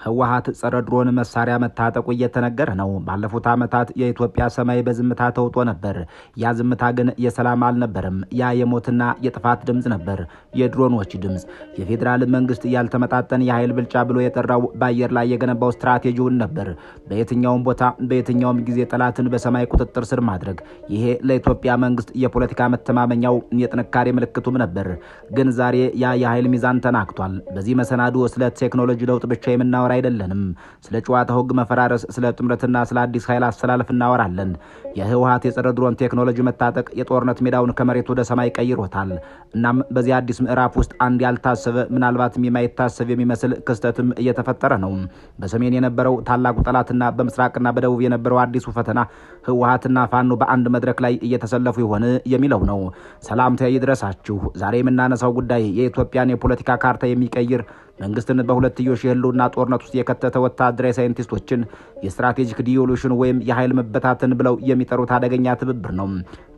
ህወሓት ጸረ ድሮን መሳሪያ መታጠቁ እየተነገረ ነው። ባለፉት ዓመታት የኢትዮጵያ ሰማይ በዝምታ ተውጦ ነበር። ያ ዝምታ ግን የሰላም አልነበረም። ያ የሞትና የጥፋት ድምጽ ነበር፣ የድሮኖች ድምጽ። የፌዴራል መንግስት ያልተመጣጠን የኃይል ብልጫ ብሎ የጠራው በአየር ላይ የገነባው ስትራቴጂውን ነበር። በየትኛውም ቦታ በየትኛውም ጊዜ ጠላትን በሰማይ ቁጥጥር ስር ማድረግ። ይሄ ለኢትዮጵያ መንግስት የፖለቲካ መተማመኛው የጥንካሬ ምልክቱም ነበር። ግን ዛሬ ያ የኃይል ሚዛን ተናክቷል። በዚህ መሰናዶ ስለ ቴክኖሎጂ ለውጥ ብቻ የምናወራ አይደለንም። ስለ ጨዋታው ህግ መፈራረስ፣ ስለ ጥምረትና ስለ አዲስ ኃይል አሰላለፍ እናወራለን። የህወሓት የጸረ ድሮን ቴክኖሎጂ መታጠቅ የጦርነት ሜዳውን ከመሬት ወደ ሰማይ ቀይሮታል። እናም በዚህ አዲስ ምዕራፍ ውስጥ አንድ ያልታሰበ ምናልባትም የማይታሰብ የሚመስል ክስተትም እየተፈጠረ ነው። በሰሜን የነበረው ታላቁ ጠላትና በምስራቅና በደቡብ የነበረው አዲሱ ፈተና ህወሓትና ፋኖ በአንድ መድረክ ላይ እየተሰለፉ ይሆን የሚለው ነው። ሰላምታ ይድረሳችሁ። ዛሬ የምናነሳው ጉዳይ የኢትዮጵያን የፖለቲካ ካርታ የሚቀይር መንግስትን በሁለትዮሽ የህልውና ጦርነት ውስጥ የከተተ ወታደራዊ ሳይንቲስቶችን የስትራቴጂክ ዲዮሉሽን ወይም የኃይል መበታተን ብለው የሚጠሩት አደገኛ ትብብር ነው።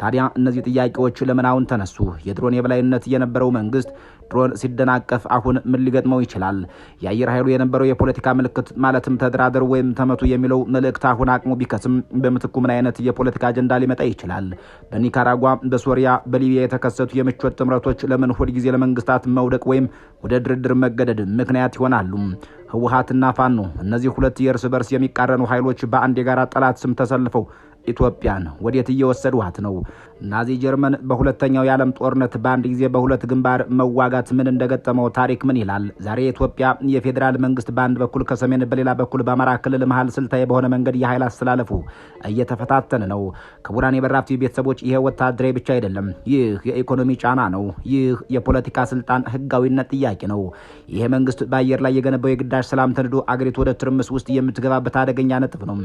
ታዲያ እነዚህ ጥያቄዎች ለምን አሁን ተነሱ? የድሮን የበላይነት የነበረው መንግስት ድሮን ሲደናቀፍ አሁን ምን ሊገጥመው ይችላል? የአየር ኃይሉ የነበረው የፖለቲካ ምልክት ማለትም ተደራደሩ ወይም ተመቱ የሚለው መልእክት አሁን አቅሙ ቢከስም በምትኩ ምን አይነት የፖለቲካ አጀንዳ ሊመጣ ይችላል? በኒካራጓ፣ በሶሪያ፣ በሊቢያ የተከሰቱ የምቾት ጥምረቶች ለምን ሁልጊዜ ለመንግስታት መውደቅ ወይም ወደ ድርድር መገደድ ምክንያት ይሆናሉ? ህወሓትና ፋኖ እነዚህ ሁለት የእርስ በርስ የሚቃረኑ ኃይሎች በአንድ የጋራ ጠላት ስም ተሰልፈው ኢትዮጵያን ወዴት እየወሰዷት ነው? ናዚ ጀርመን በሁለተኛው የዓለም ጦርነት በአንድ ጊዜ በሁለት ግንባር መዋጋት ምን እንደገጠመው ታሪክ ምን ይላል? ዛሬ ኢትዮጵያ የፌዴራል መንግስት በአንድ በኩል ከሰሜን በሌላ በኩል በአማራ ክልል መሃል ስልታዊ በሆነ መንገድ የኃይል አስተላለፉ እየተፈታተነ ነው። ክቡራን የበራፍቲ ቤተሰቦች፣ ይሄ ወታደራዊ ብቻ አይደለም። ይህ የኢኮኖሚ ጫና ነው። ይህ የፖለቲካ ስልጣን ህጋዊነት ጥያቄ ነው። ይሄ መንግስት በአየር ላይ የገነባው የግዳጅ ሰላም ተንዶ አገሪቱ ወደ ትርምስ ውስጥ የምትገባበት አደገኛ ነጥብ ነው።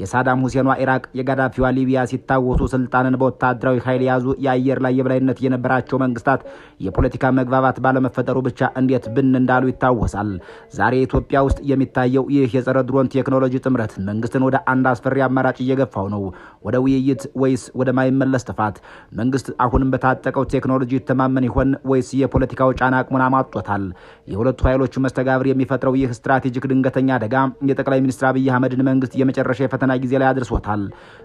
የሳዳም ሁሴኗ ኢራቅ፣ የጋዳፊዋ ሊቢያ ሲታወሱ ስልጣንን በወታደራዊ ኃይል ያዙ። የአየር ላይ የበላይነት የነበራቸው መንግስታት የፖለቲካ መግባባት ባለመፈጠሩ ብቻ እንዴት ብን እንዳሉ ይታወሳል። ዛሬ ኢትዮጵያ ውስጥ የሚታየው ይህ የጸረ ድሮን ቴክኖሎጂ ጥምረት መንግስትን ወደ አንድ አስፈሪ አማራጭ እየገፋው ነው። ወደ ውይይት ወይስ ወደ ማይመለስ ጥፋት? መንግስት አሁንም በታጠቀው ቴክኖሎጂ ይተማመን ይሆን ወይስ የፖለቲካው ጫና አቅሙን አሟጦታል? የሁለቱ ኃይሎች መስተጋብር የሚፈጥረው ይህ ስትራቴጂክ ድንገተኛ አደጋ የጠቅላይ ሚኒስትር አብይ አህመድን መንግስት የመጨረሻ የፈተና ጊዜ ላይ አድርሶታል።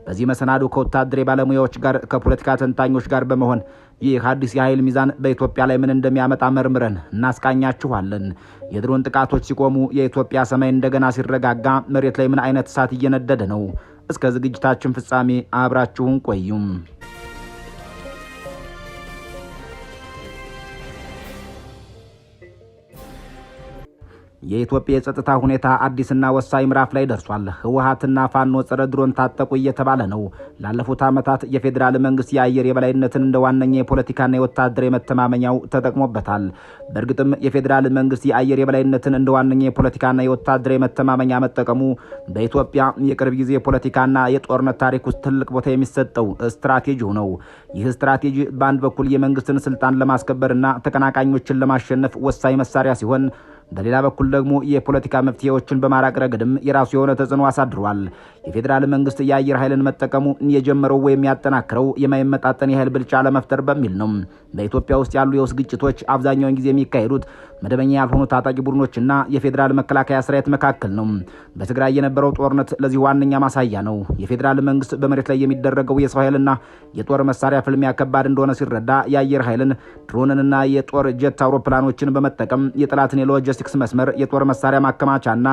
በዚህ መሰናዶ ከወታደራዊ ባለሙያዎች ጋር ከፖለቲካ ተንታኞች ጋር በመሆን ይህ አዲስ የኃይል ሚዛን በኢትዮጵያ ላይ ምን እንደሚያመጣ መርምረን እናስቃኛችኋለን። የድሮን ጥቃቶች ሲቆሙ የኢትዮጵያ ሰማይ እንደገና ሲረጋጋ መሬት ላይ ምን አይነት እሳት እየነደደ ነው? እስከ ዝግጅታችን ፍጻሜ አብራችሁን ቆዩም። የኢትዮጵያ የጸጥታ ሁኔታ አዲስና ወሳኝ ምዕራፍ ላይ ደርሷል። ህወሓትና ፋኖ ጸረ ድሮን ታጠቁ እየተባለ ነው። ላለፉት ዓመታት የፌዴራል መንግስት የአየር የበላይነትን እንደ ዋነኛ የፖለቲካና የወታደራዊ መተማመኛው ተጠቅሞበታል። በእርግጥም የፌዴራል መንግስት የአየር የበላይነትን እንደ ዋነኛ የፖለቲካና የወታደራዊ መተማመኛ መጠቀሙ በኢትዮጵያ የቅርብ ጊዜ የፖለቲካና የጦርነት ታሪክ ውስጥ ትልቅ ቦታ የሚሰጠው ስትራቴጂው ነው። ይህ ስትራቴጂ በአንድ በኩል የመንግስትን ስልጣን ለማስከበርና ተቀናቃኞችን ለማሸነፍ ወሳኝ መሳሪያ ሲሆን በሌላ በኩል ደግሞ የፖለቲካ መፍትሄዎችን በማራቅ ረገድም የራሱ የሆነ ተጽዕኖ አሳድሯል። የፌዴራል መንግስት የአየር ኃይልን መጠቀሙ የጀመረው ወይም ያጠናክረው የማይመጣጠን የኃይል ብልጫ ለመፍጠር በሚል ነው። በኢትዮጵያ ውስጥ ያሉ የውስጥ ግጭቶች አብዛኛውን ጊዜ የሚካሄዱት መደበኛ ያልሆኑ ታጣቂ ቡድኖችና የፌዴራል መከላከያ ሰራዊት መካከል ነው። በትግራይ የነበረው ጦርነት ለዚህ ዋነኛ ማሳያ ነው። የፌዴራል መንግስት በመሬት ላይ የሚደረገው የሰው ኃይልና የጦር መሳሪያ ፍልሚያ ከባድ እንደሆነ ሲረዳ የአየር ኃይልን ድሮንንና የጦር ጀት አውሮፕላኖችን በመጠቀም የጠላትን የሎጂስቲክስ መስመር፣ የጦር መሳሪያ ማከማቻና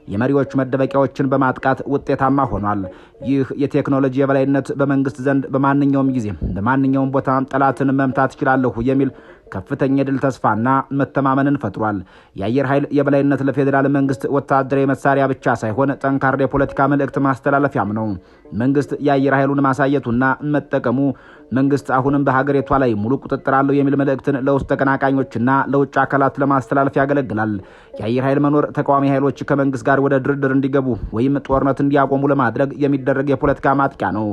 የመሪዎች መደበቂያዎችን በማጥቃት ውጤታማ ሆኗል። ይህ የቴክኖሎጂ የበላይነት በመንግስት ዘንድ በማንኛውም ጊዜ በማንኛውም ቦታ ጠላትን መምታት ይችላለሁ የሚል ከፍተኛ ድል ተስፋና መተማመንን ፈጥሯል። የአየር ኃይል የበላይነት ለፌዴራል መንግስት ወታደራዊ መሳሪያ ብቻ ሳይሆን ጠንካራ የፖለቲካ መልእክት ማስተላለፊያም ነው። መንግስት የአየር ኃይሉን ማሳየቱና መጠቀሙ መንግስት አሁንም በሀገሪቷ ላይ ሙሉ ቁጥጥር አለው የሚል መልእክትን ለውስጥ ተቀናቃኞችና ለውጭ አካላት ለማስተላለፍ ያገለግላል። የአየር ኃይል መኖር ተቃዋሚ ኃይሎች ከመንግስት ጋር ወደ ድርድር እንዲገቡ ወይም ጦርነት እንዲያቆሙ ለማድረግ የሚደረግ የፖለቲካ ማጥቂያ ነው።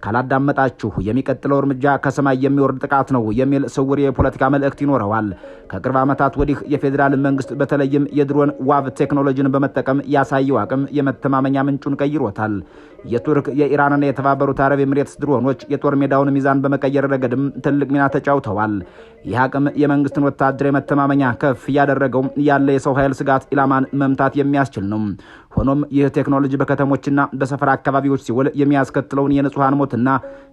ካላዳመጣችሁ የሚቀጥለው እርምጃ ከሰማይ የሚወርድ ጥቃት ነው የሚል ስውር የፖለቲካ መልእክት ይኖረዋል። ከቅርብ ዓመታት ወዲህ የፌዴራል መንግስት በተለይም የድሮን ዋቭ ቴክኖሎጂን በመጠቀም ያሳየው አቅም የመተማመኛ ምንጩን ቀይሮታል። የቱርክ የኢራንና የተባበሩት አረብ ኤሚሬትስ ድሮኖች የጦር ሜዳውን ሚዛን በመቀየር ረገድም ትልቅ ሚና ተጫውተዋል። ይህ አቅም የመንግስትን ወታደራዊ መተማመኛ ከፍ ያደረገው ያለ የሰው ኃይል ስጋት ኢላማን መምታት የሚያስችል ነው። ሆኖም ይህ ቴክኖሎጂ በከተሞችና በሰፈራ አካባቢዎች ሲውል የሚያስከትለውን የንጹሃን ሞትና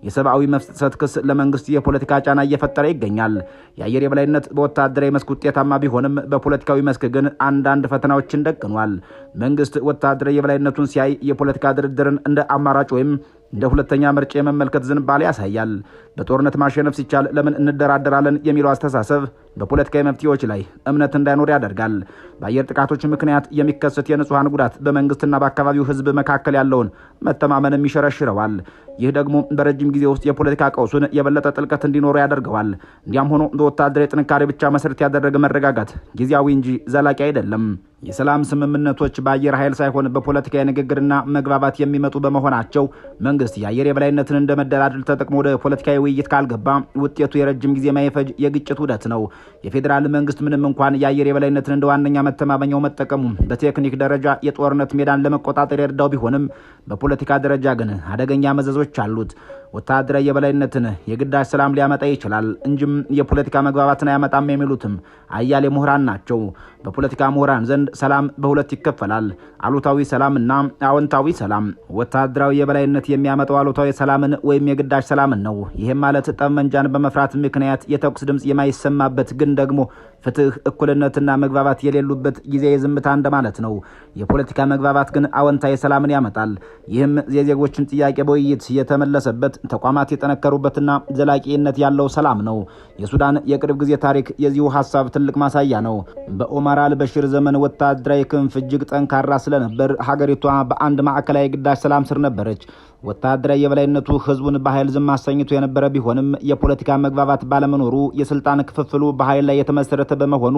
የሰብአዊ መብት ጥሰት ክስ ለመንግስት የፖለቲካ ጫና እየፈጠረ ይገኛል። የአየር የበላይነት በወታደራዊ መስክ ውጤታማ ቢሆንም በፖለቲካዊ መስክ ግን አንዳንድ ፈተናዎችን ደቅኗል። መንግስት ወታደራዊ የበላይነቱን ሲያይ የፖለቲካ ድርድርን እንደ አማራጭ ወይም እንደ ሁለተኛ ምርጫ የመመልከት ዝንባሌ ያሳያል። በጦርነት ማሸነፍ ሲቻል ለምን እንደራደራለን የሚለው አስተሳሰብ በፖለቲካዊ መፍትሄዎች ላይ እምነት እንዳይኖር ያደርጋል። በአየር ጥቃቶች ምክንያት የሚከሰት የንጹሃን ጉዳት በመንግስትና በአካባቢው ህዝብ መካከል ያለውን መተማመንም ይሸረሽረዋል። ይህ ደግሞ በረጅም ጊዜ ውስጥ የፖለቲካ ቀውሱን የበለጠ ጥልቀት እንዲኖረው ያደርገዋል። እንዲያም ሆኖ በወታደራዊ ጥንካሬ ብቻ መሰረት ያደረገ መረጋጋት ጊዜያዊ እንጂ ዘላቂ አይደለም። የሰላም ስምምነቶች በአየር ኃይል ሳይሆን በፖለቲካዊ ንግግርና መግባባት የሚመጡ በመሆናቸው መንግስት የአየር የበላይነትን እንደ መደላድል ተጠቅሞ ወደ ፖለቲካዊ ውይይት ካልገባ ውጤቱ የረጅም ጊዜ ማይፈጅ የግጭት ውደት ነው። የፌዴራል መንግስት ምንም እንኳን የአየር የበላይነትን እንደ ዋነኛ መተማመኛው መጠቀሙ በቴክኒክ ደረጃ የጦርነት ሜዳን ለመቆጣጠር የረዳው ቢሆንም በፖለቲካ ደረጃ ግን አደገኛ መዘዞች አሉት። ወታደራዊ የበላይነትን የግዳጅ ሰላም ሊያመጣ ይችላል እንጂም የፖለቲካ መግባባትን አያመጣም የሚሉትም አያሌ ምሁራን ናቸው። በፖለቲካ ምሁራን ዘንድ ሰላም በሁለት ይከፈላል፣ አሉታዊ ሰላምና አዎንታዊ ሰላም። ወታደራዊ የበላይነት የሚያመጣው አሉታዊ ሰላምን ወይም የግዳጅ ሰላምን ነው። ይህም ማለት ጠመንጃን በመፍራት ምክንያት የተኩስ ድምጽ የማይሰማበት ግን ደግሞ ፍትህ፣ እኩልነትና መግባባት የሌሉበት ጊዜ የዝምታ እንደማለት ነው። የፖለቲካ መግባባት ግን አዎንታዊ ሰላምን ያመጣል። ይህም የዜጎችን ጥያቄ በውይይት የተመለሰበት፣ ተቋማት የጠነከሩበትና ዘላቂነት ያለው ሰላም ነው። የሱዳን የቅርብ ጊዜ ታሪክ የዚሁ ሐሳብ ትልቅ ማሳያ ነው። በኦማር አልበሽር ዘመን ወታደራዊ ክንፍ እጅግ ጠንካራ ስለነበር ሀገሪቷ በአንድ ማዕከላዊ ግዳጅ ሰላም ስር ነበረች። ወታደራዊ የበላይነቱ ህዝቡን በኃይል ዝም አሰኝቶ የነበረ ቢሆንም የፖለቲካ መግባባት ባለመኖሩ የስልጣን ክፍፍሉ በኃይል ላይ የተመሰረተ በመሆኑ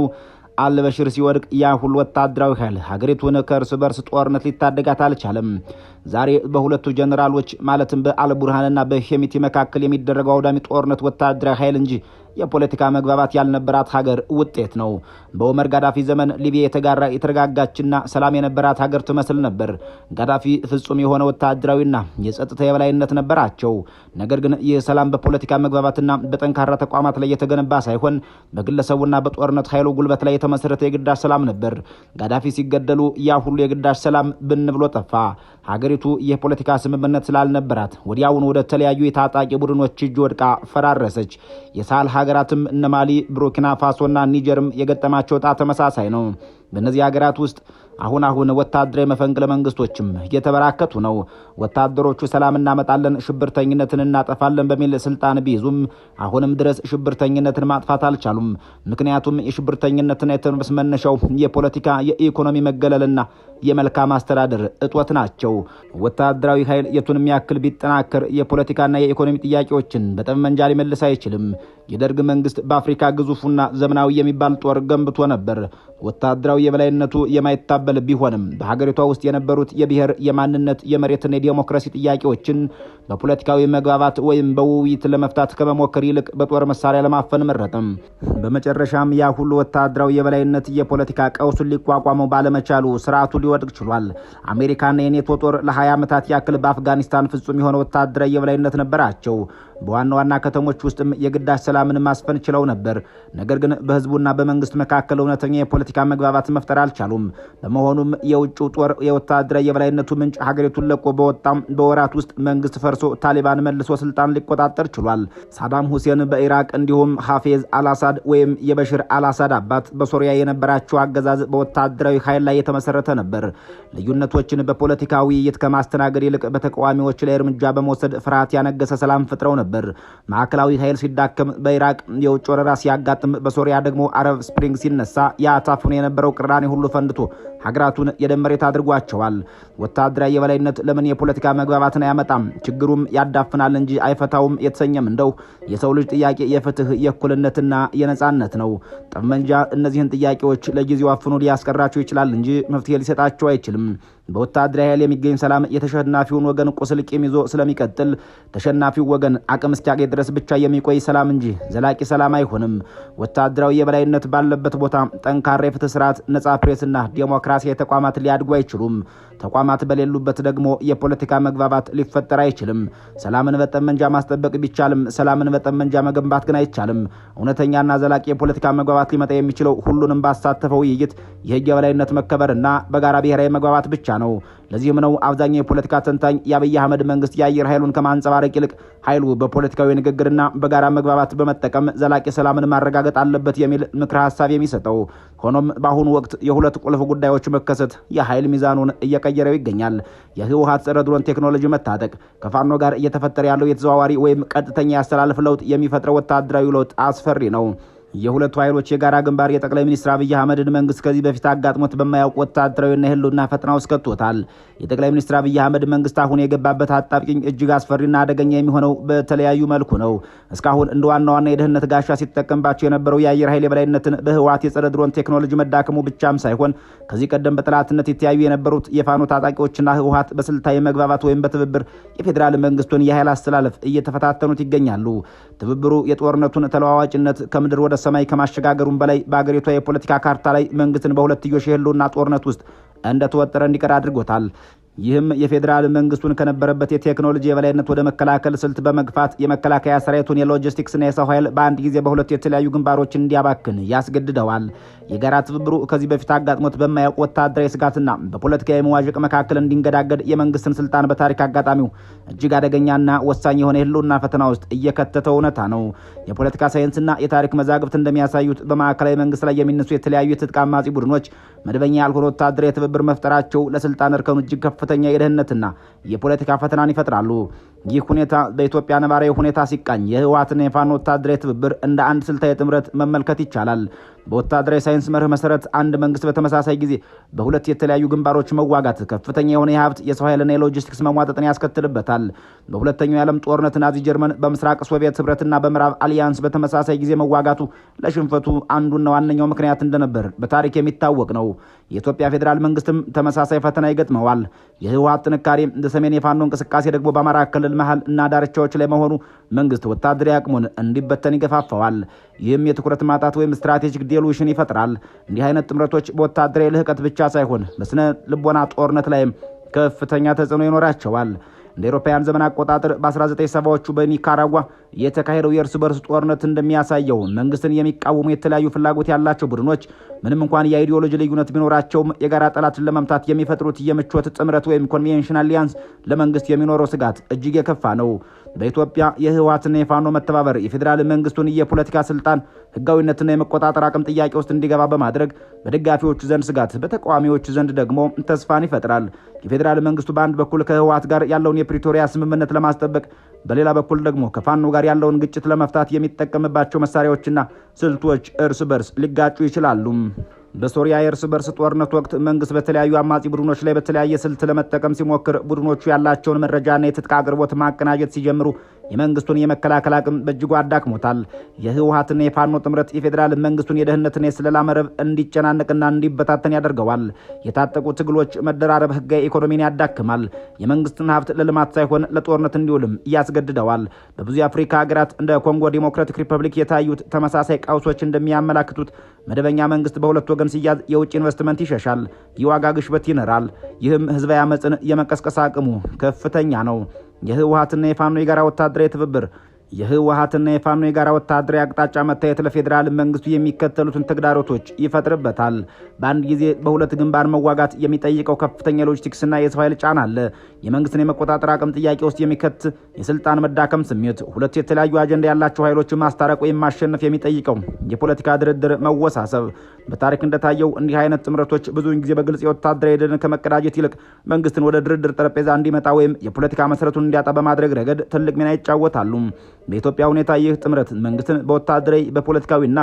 አልበሽር ሲወድቅ ያ ሁሉ ወታደራዊ ኃይል ሀገሪቱን ከእርስ በርስ ጦርነት ሊታደጋት አልቻለም። ዛሬ በሁለቱ ጀነራሎች ማለትም በአልቡርሃንና በሄሚቲ መካከል የሚደረገው አውዳሚ ጦርነት ወታደራዊ ኃይል እንጂ የፖለቲካ መግባባት ያልነበራት ሀገር ውጤት ነው። በኦመር ጋዳፊ ዘመን ሊቢያ የተረጋጋችና ሰላም የነበራት ሀገር ትመስል ነበር። ጋዳፊ ፍጹም የሆነ ወታደራዊና የጸጥታ የበላይነት ነበራቸው። ነገር ግን ይህ ሰላም በፖለቲካ መግባባትና በጠንካራ ተቋማት ላይ የተገነባ ሳይሆን በግለሰቡና በጦርነት ኃይሉ ጉልበት ላይ የተመሰረተ የግዳጅ ሰላም ነበር። ጋዳፊ ሲገደሉ ያ ሁሉ የግዳጅ ሰላም ብን ብሎ ጠፋ። ሀገሪቱ የፖለቲካ ስምምነት ስላልነበራት ወዲያውኑ ወደ ተለያዩ የታጣቂ ቡድኖች እጅ ወድቃ ፈራረሰች። የሳህል ሀገራትም እነ ማሊ፣ ቡርኪና ፋሶና ኒጀርም የገጠማቸው ዕጣ ተመሳሳይ ነው። በእነዚህ ሀገራት ውስጥ አሁን ወታደራዊ መፈንቅለ መንግስቶችም እየተበራከቱ ነው። ወታደሮቹ ሰላም እናመጣለን፣ ሽብርተኝነትን እናጠፋለን በሚል ስልጣን ቢይዙም አሁንም ድረስ ሽብርተኝነትን ማጥፋት አልቻሉም። ምክንያቱም የሽብርተኝነትና የተርምስ መነሻው የፖለቲካ የኢኮኖሚ መገለልና የመልካም አስተዳደር እጦት ናቸው። ወታደራዊ ኃይል የቱንም ያክል ቢጠናከር የፖለቲካና የኢኮኖሚ ጥያቄዎችን በጠመንጃ ሊመልስ አይችልም። የደርግ መንግስት በአፍሪካ ግዙፉና ዘመናዊ የሚባል ጦር ገንብቶ ነበር። ወታደራዊ የበላይነቱ የማይታበል ቢሆንም በሀገሪቷ ውስጥ የነበሩት የብሔር፣ የማንነት፣ የመሬትና የዲሞክራሲ ጥያቄዎችን በፖለቲካዊ መግባባት ወይም በውይይት ለመፍታት ከመሞከር ይልቅ በጦር መሳሪያ ለማፈን መረጠም። በመጨረሻም ያ ሁሉ ወታደራዊ የበላይነት የፖለቲካ ቀውሱን ሊቋቋመው ባለመቻሉ ስርዓቱ ሊወድቅ ችሏል። አሜሪካና የኔቶ ጦር ለ20 ዓመታት ያክል በአፍጋኒስታን ፍጹም የሆነ ወታደራዊ የበላይነት ነበራቸው። በዋና ዋና ከተሞች ውስጥም የግዳጅ ሰላምን ማስፈን ችለው ነበር። ነገር ግን በህዝቡና በመንግስት መካከል እውነተኛ የፖለቲካ መግባባት መፍጠር አልቻሉም። በመሆኑም የውጭው ጦር የወታደራዊ የበላይነቱ ምንጭ ሀገሪቱን ለቆ በወጣም በወራት ውስጥ መንግስት ፈርሶ ታሊባን መልሶ ስልጣን ሊቆጣጠር ችሏል። ሳዳም ሁሴን በኢራቅ እንዲሁም ሐፌዝ አልአሳድ ወይም የበሽር አልአሳድ አባት በሶሪያ የነበራቸው አገዛዝ በወታደራዊ ኃይል ላይ የተመሰረተ ነበር። ልዩነቶችን በፖለቲካ ውይይት ከማስተናገድ ይልቅ በተቃዋሚዎች ላይ እርምጃ በመውሰድ ፍርሃት ያነገሰ ሰላም ፈጥረው ነበር። ማዕከላዊ ኃይል ሲዳከም በኢራቅ የውጭ ወረራ ሲያጋጥም፣ በሶሪያ ደግሞ አረብ ስፕሪንግ ሲነሳ ያታፍኑ የነበረው ቅራኔ ሁሉ ፈንድቶ ሀገራቱን የደም መሬት አድርጓቸዋል። ወታደራዊ የበላይነት ለምን የፖለቲካ መግባባትን አያመጣም? ችግሩም ያዳፍናል እንጂ አይፈታውም የተሰኘም እንደው የሰው ልጅ ጥያቄ የፍትህ፣ የእኩልነትና የነጻነት ነው። ጠመንጃ እነዚህን ጥያቄዎች ለጊዜው አፍኖ ሊያስቀራቸው ይችላል እንጂ መፍትሄ ሊሰጣቸው አይችልም። በወታደራዊ ኃይል የሚገኝ ሰላም የተሸናፊውን ወገን ቁስል ቂም ይዞ ስለሚቀጥል ተሸናፊው ወገን አቅም እስኪያገኝ ድረስ ብቻ የሚቆይ ሰላም እንጂ ዘላቂ ሰላም አይሆንም። ወታደራዊ የበላይነት ባለበት ቦታ ጠንካራ የፍትህ ስርዓት፣ ነጻ ፕሬስና ዲሞክራሲያዊ ተቋማት ሊያድጉ አይችሉም። ተቋማት በሌሉበት ደግሞ የፖለቲካ መግባባት ሊፈጠር አይችልም። ሰላምን በጠመንጃ ማስጠበቅ ቢቻልም ሰላምን በጠመንጃ መገንባት ግን አይቻልም። እውነተኛና ዘላቂ የፖለቲካ መግባባት ሊመጣ የሚችለው ሁሉንም ባሳተፈው ውይይት፣ የህግ የበላይነት መከበርና በጋራ ብሔራዊ መግባባት ብቻ ነው። ለዚህም ነው አብዛኛው የፖለቲካ ተንታኝ የአብይ አህመድ መንግስት የአየር ኃይሉን ከማንጸባረቅ ይልቅ ኃይሉ በፖለቲካዊ ንግግርና በጋራ መግባባት በመጠቀም ዘላቂ ሰላምን ማረጋገጥ አለበት የሚል ምክረ ሀሳብ የሚሰጠው። ሆኖም በአሁኑ ወቅት የሁለት ቁልፍ ጉዳዮች መከሰት የኃይል ሚዛኑን እየቀየረው ይገኛል። የህወሓት ጸረ ድሮን ቴክኖሎጂ መታጠቅ ከፋኖ ጋር እየተፈጠረ ያለው የተዘዋዋሪ ወይም ቀጥተኛ ያስተላልፍ ለውጥ የሚፈጥረው ወታደራዊ ለውጥ አስፈሪ ነው። የሁለቱ ኃይሎች የጋራ ግንባር የጠቅላይ ሚኒስትር አብይ አህመድን መንግስት ከዚህ በፊት አጋጥሞት በማያውቅ ወታደራዊና የህልውና ፈተና ውስጥ ከቶታል። የጠቅላይ ሚኒስትር አብይ አህመድ መንግስት አሁን የገባበት አጣብቂኝ እጅግ አስፈሪና አደገኛ የሚሆነው በተለያዩ መልኩ ነው። እስካሁን እንደ ዋና የደህንነት ጋሻ ሲጠቀምባቸው የነበረው የአየር ኃይል የበላይነትን በህወሓት የጸረ ድሮን ቴክኖሎጂ መዳከሙ ብቻም ሳይሆን ከዚህ ቀደም በጠላትነት የተያዩ የነበሩት የፋኖ ታጣቂዎችና ህወሓት በስልታዊ መግባባት ወይም በትብብር የፌዴራል መንግስቱን የኃይል አስተላለፍ እየተፈታተኑት ይገኛሉ። ትብብሩ የጦርነቱን ተለዋዋጭነት ከምድር ወደ ሰማይ ከማሸጋገሩም በላይ በአገሪቷ የፖለቲካ ካርታ ላይ መንግስትን በሁለትዮሽ የህልውና ጦርነት ውስጥ እንደተወጠረ እንዲቀር አድርጎታል። ይህም የፌዴራል መንግስቱን ከነበረበት የቴክኖሎጂ የበላይነት ወደ መከላከል ስልት በመግፋት የመከላከያ ሰራዊቱን የሎጂስቲክስና የሰው ኃይል በአንድ ጊዜ በሁለት የተለያዩ ግንባሮች እንዲያባክን ያስገድደዋል። የጋራ ትብብሩ ከዚህ በፊት አጋጥሞት በማያውቅ ወታደራዊ ስጋትና በፖለቲካዊ መዋዠቅ መካከል እንዲንገዳገድ የመንግስትን ስልጣን በታሪክ አጋጣሚው እጅግ አደገኛና ወሳኝ የሆነ የህልውና ፈተና ውስጥ እየከተተው እውነታ ነው። የፖለቲካ ሳይንስና የታሪክ መዛግብት እንደሚያሳዩት በማዕከላዊ መንግስት ላይ የሚነሱ የተለያዩ የትጥቅ አማጺ ቡድኖች መደበኛ ያልሆነ ወታደራዊ ትብብር መፍጠራቸው ለስልጣን እርከኑ እጅግ ከፍተኛ የደህንነትና የፖለቲካ ፈተናን ይፈጥራሉ። ይህ ሁኔታ በኢትዮጵያ ነባራዊ ሁኔታ ሲቃኝ የህወሓትና የፋኖ ወታደራዊ ትብብር እንደ አንድ ስልታዊ ጥምረት መመልከት ይቻላል። በወታደራዊ ሳይንስ መርህ መሰረት አንድ መንግስት በተመሳሳይ ጊዜ በሁለት የተለያዩ ግንባሮች መዋጋት ከፍተኛ የሆነ የሀብት የሰው ኃይልና የሎጂስቲክስ መሟጠጥን ያስከትልበታል። በሁለተኛው የዓለም ጦርነት ናዚ ጀርመን በምስራቅ ሶቪየት ህብረትና በምዕራብ አሊያንስ በተመሳሳይ ጊዜ መዋጋቱ ለሽንፈቱ አንዱና ዋነኛው ምክንያት እንደነበር በታሪክ የሚታወቅ ነው። የኢትዮጵያ ፌዴራል መንግስትም ተመሳሳይ ፈተና ይገጥመዋል። የህወሓት ጥንካሬ እንደ ሰሜን የፋኖ እንቅስቃሴ ደግሞ በአማራ ክልል መሃል እና ዳርቻዎች ላይ መሆኑ መንግስት ወታደራዊ አቅሙን እንዲበተን ይገፋፈዋል። ይህም የትኩረት ማጣት ወይም ስትራቴጂክ ዴሉሽን ይፈጥራል። እንዲህ አይነት ጥምረቶች በወታደራዊ ልህቀት ብቻ ሳይሆን በስነ ልቦና ጦርነት ላይም ከፍተኛ ተጽዕኖ ይኖራቸዋል። እንደ አውሮፓውያን ዘመን አቆጣጠር በ1970ዎቹ በኒካራጓ የተካሄደው የእርስ በርስ ጦርነት እንደሚያሳየው መንግስትን የሚቃወሙ የተለያዩ ፍላጎት ያላቸው ቡድኖች ምንም እንኳን የአይዲዮሎጂ ልዩነት ቢኖራቸውም የጋራ ጠላትን ለመምታት የሚፈጥሩት የምቾት ጥምረት ወይም ኮንቬንሽናል አሊያንስ ለመንግስት የሚኖረው ስጋት እጅግ የከፋ ነው። በኢትዮጵያ የህወሓትና የፋኖ መተባበር የፌዴራል መንግስቱን የፖለቲካ ስልጣን ህጋዊነትና የመቆጣጠር አቅም ጥያቄ ውስጥ እንዲገባ በማድረግ በደጋፊዎቹ ዘንድ ስጋት፣ በተቃዋሚዎቹ ዘንድ ደግሞ ተስፋን ይፈጥራል። የፌዴራል መንግስቱ በአንድ በኩል ከህወሓት ጋር ያለውን የፕሪቶሪያ ስምምነት ለማስጠበቅ፣ በሌላ በኩል ደግሞ ከፋኖ ጋር ያለውን ግጭት ለመፍታት የሚጠቀምባቸው መሳሪያዎችና ስልቶች እርስ በርስ ሊጋጩ ይችላሉ። በሶሪያ የእርስ በርስ ጦርነት ወቅት መንግስት በተለያዩ አማጺ ቡድኖች ላይ በተለያየ ስልት ለመጠቀም ሲሞክር ቡድኖቹ ያላቸውን መረጃና የትጥቅ አቅርቦት ማቀናጀት ሲጀምሩ የመንግስቱን የመከላከል አቅም በእጅጉ አዳክሞታል። የህወሓትና የፋኖ ጥምረት የፌዴራል መንግስቱን የደህንነትና የስለላ መረብ እንዲጨናነቅና እንዲበታተን ያደርገዋል። የታጠቁ ትግሎች መደራረብ ህጋዊ ኢኮኖሚን ያዳክማል። የመንግስትን ሀብት ለልማት ሳይሆን ለጦርነት እንዲውልም ያስገድደዋል። በብዙ የአፍሪካ ሀገራት እንደ ኮንጎ ዲሞክራቲክ ሪፐብሊክ የታዩት ተመሳሳይ ቀውሶች እንደሚያመላክቱት መደበኛ መንግስት በሁለት ወገን ሲያዝ የውጭ ኢንቨስትመንት ይሸሻል፣ የዋጋ ግሽበት ይነራል። ይህም ህዝባዊ አመፅን የመቀስቀስ አቅሙ ከፍተኛ ነው። የህወሓትና የፋኖ የጋራ ወታደራዊ ትብብር የህወሓትና የፋኖ የጋራ ወታደራዊ አቅጣጫ መታየት ለፌዴራል መንግስቱ የሚከተሉትን ተግዳሮቶች ይፈጥርበታል። በአንድ ጊዜ በሁለት ግንባር መዋጋት የሚጠይቀው ከፍተኛ ሎጂስቲክስና የሰው ኃይል ጫና አለ። የመንግስትን የመቆጣጠር አቅም ጥያቄ ውስጥ የሚከት የስልጣን መዳከም ስሜት፣ ሁለት የተለያዩ አጀንዳ ያላቸው ኃይሎችን ማስታረቅ ወይም ማሸነፍ የሚጠይቀው የፖለቲካ ድርድር መወሳሰብ። በታሪክ እንደታየው እንዲህ አይነት ጥምረቶች ብዙውን ጊዜ በግልጽ የወታደራዊ ድልን ከመቀዳጀት ይልቅ መንግስትን ወደ ድርድር ጠረጴዛ እንዲመጣ ወይም የፖለቲካ መሰረቱን እንዲያጣ በማድረግ ረገድ ትልቅ ሚና ይጫወታሉ። በኢትዮጵያ ሁኔታ ይህ ጥምረት መንግስትን በወታደራዊ በፖለቲካዊና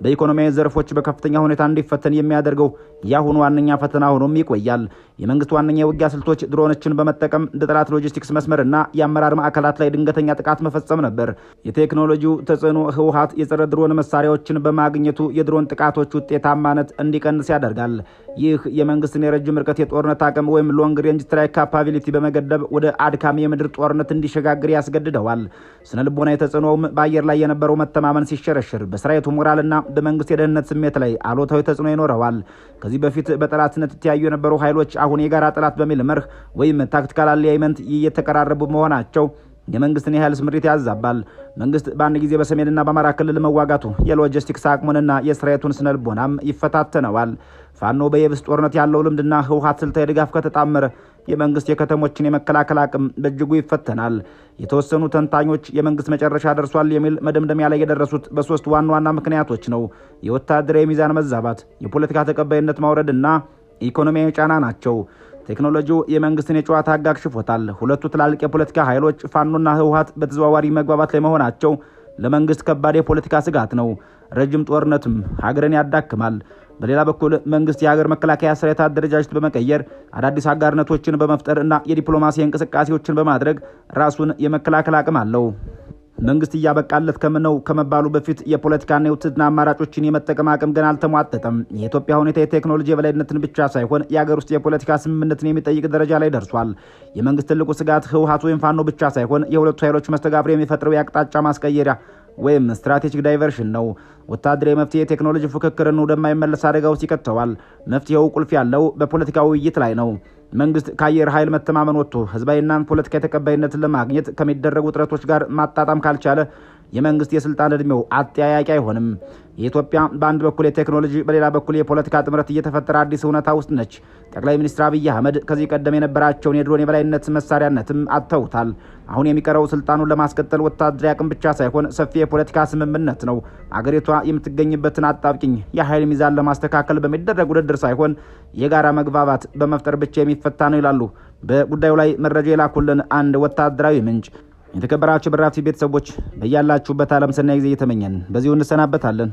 በኢኮኖሚያዊ ዘርፎች በከፍተኛ ሁኔታ እንዲፈተን የሚያደርገው ያሁኑ ዋነኛ ፈተና ሆኖም ይቆያል። የመንግስት ዋነኛ የውጊያ ስልቶች ድሮኖችን በመጠቀም በጠላት ሎጂስቲክስ መስመርና የአመራር ማዕከላት ላይ ድንገተኛ ጥቃት መፈጸም ነበር። የቴክኖሎጂው ተጽዕኖ ህወሓት የጸረ ድሮን መሳሪያዎችን በማግኘቱ የድሮን ጥቃቶች ውጤታማነት እንዲቀንስ ያደርጋል። ይህ የመንግስትን የረጅም ርቀት የጦርነት አቅም ወይም ሎንግ ሬንጅ ስትራይክ ካፓቢሊቲ በመገደብ ወደ አድካሚ የምድር ጦርነት እንዲሸጋግር ያስገድደዋል። ስነ ልቦናዊ ተጽዕኖውም በአየር ላይ የነበረው መተማመን ሲሸረሽር በሰራዊቱ ሞራልና በመንግስት የደህንነት ስሜት ላይ አሉታዊ ተጽዕኖ ይኖረዋል። ከዚህ በፊት በጠላትነት የተያዩ የነበሩ ኃይሎች አሁን የጋራ ጠላት በሚል መርህ ወይም ታክቲካል አሊያይመንት እየተቀራረቡ መሆናቸው የመንግስትን የኃይል ስምሪት ያዛባል። መንግስት በአንድ ጊዜ በሰሜንና በአማራ ክልል መዋጋቱ የሎጂስቲክስ አቅሙንና የሰራዊቱን ስነ ልቦናም ይፈታተነዋል። ፋኖ በየብስ ጦርነት ያለው ልምድና ህወሓት ስልታዊ ድጋፍ ከተጣመረ የመንግስት የከተሞችን የመከላከል አቅም በእጅጉ ይፈተናል። የተወሰኑ ተንታኞች የመንግስት መጨረሻ ደርሷል የሚል መደምደሚያ ላይ የደረሱት በሶስት ዋና ዋና ምክንያቶች ነው። የወታደራዊ ሚዛን መዛባት፣ የፖለቲካ ተቀባይነት ማውረድና ኢኮኖሚያዊ ጫና ናቸው። ቴክኖሎጂው የመንግስትን የጨዋታ ህግ አክሽፎታል። ሁለቱ ትላልቅ የፖለቲካ ኃይሎች ፋኖና ህወሓት በተዘዋዋሪ መግባባት ላይ መሆናቸው ለመንግስት ከባድ የፖለቲካ ስጋት ነው። ረጅም ጦርነትም ሀገርን ያዳክማል። በሌላ በኩል መንግስት የሀገር መከላከያ ሰራዊት አደረጃጀት በመቀየር አዳዲስ አጋርነቶችን በመፍጠር እና የዲፕሎማሲ እንቅስቃሴዎችን በማድረግ ራሱን የመከላከል አቅም አለው። መንግስት እያበቃለት ከምነው ከመባሉ በፊት የፖለቲካና የውትድርና አማራጮችን የመጠቀም አቅም ገና አልተሟጠጠም። የኢትዮጵያ ሁኔታ የቴክኖሎጂ የበላይነትን ብቻ ሳይሆን የሀገር ውስጥ የፖለቲካ ስምምነትን የሚጠይቅ ደረጃ ላይ ደርሷል። የመንግስት ትልቁ ስጋት ህወሓት ወይም ፋኖ ብቻ ሳይሆን የሁለቱ ኃይሎች መስተጋብር የሚፈጥረው የአቅጣጫ ማስቀየሪያ ወይም ስትራቴጂክ ዳይቨርሽን ነው። ወታደራዊ መፍትሄ የቴክኖሎጂ ፉክክርን ወደማይመለስ አደጋ ውስጥ ይከተዋል። መፍትሄው ቁልፍ ያለው በፖለቲካዊ ውይይት ላይ ነው። መንግስት ከአየር ኃይል መተማመን ወጥቶ ህዝባዊና ፖለቲካዊ ተቀባይነትን ለማግኘት ከሚደረጉ ጥረቶች ጋር ማጣጣም ካልቻለ የመንግስት የስልጣን እድሜው አጠያያቂ አይሆንም። የኢትዮጵያ በአንድ በኩል የቴክኖሎጂ በሌላ በኩል የፖለቲካ ጥምረት እየተፈጠረ አዲስ እውነታ ውስጥ ነች። ጠቅላይ ሚኒስትር አብይ አህመድ ከዚህ ቀደም የነበራቸውን የድሮን የበላይነት መሳሪያነትም አጥተውታል። አሁን የሚቀረው ስልጣኑን ለማስቀጠል ወታደራዊ አቅም ብቻ ሳይሆን ሰፊ የፖለቲካ ስምምነት ነው። አገሪቷ የምትገኝበትን አጣብቂኝ የኃይል ሚዛን ለማስተካከል በሚደረግ ውድድር ሳይሆን የጋራ መግባባት በመፍጠር ብቻ የሚፈታ ነው ይላሉ በጉዳዩ ላይ መረጃ የላኩልን አንድ ወታደራዊ ምንጭ። የተከበራችሁ በራፍቲ ቤተሰቦች በያላችሁበት ዓለም ሰናይ ጊዜ እየተመኘን በዚሁ እንሰናበታለን።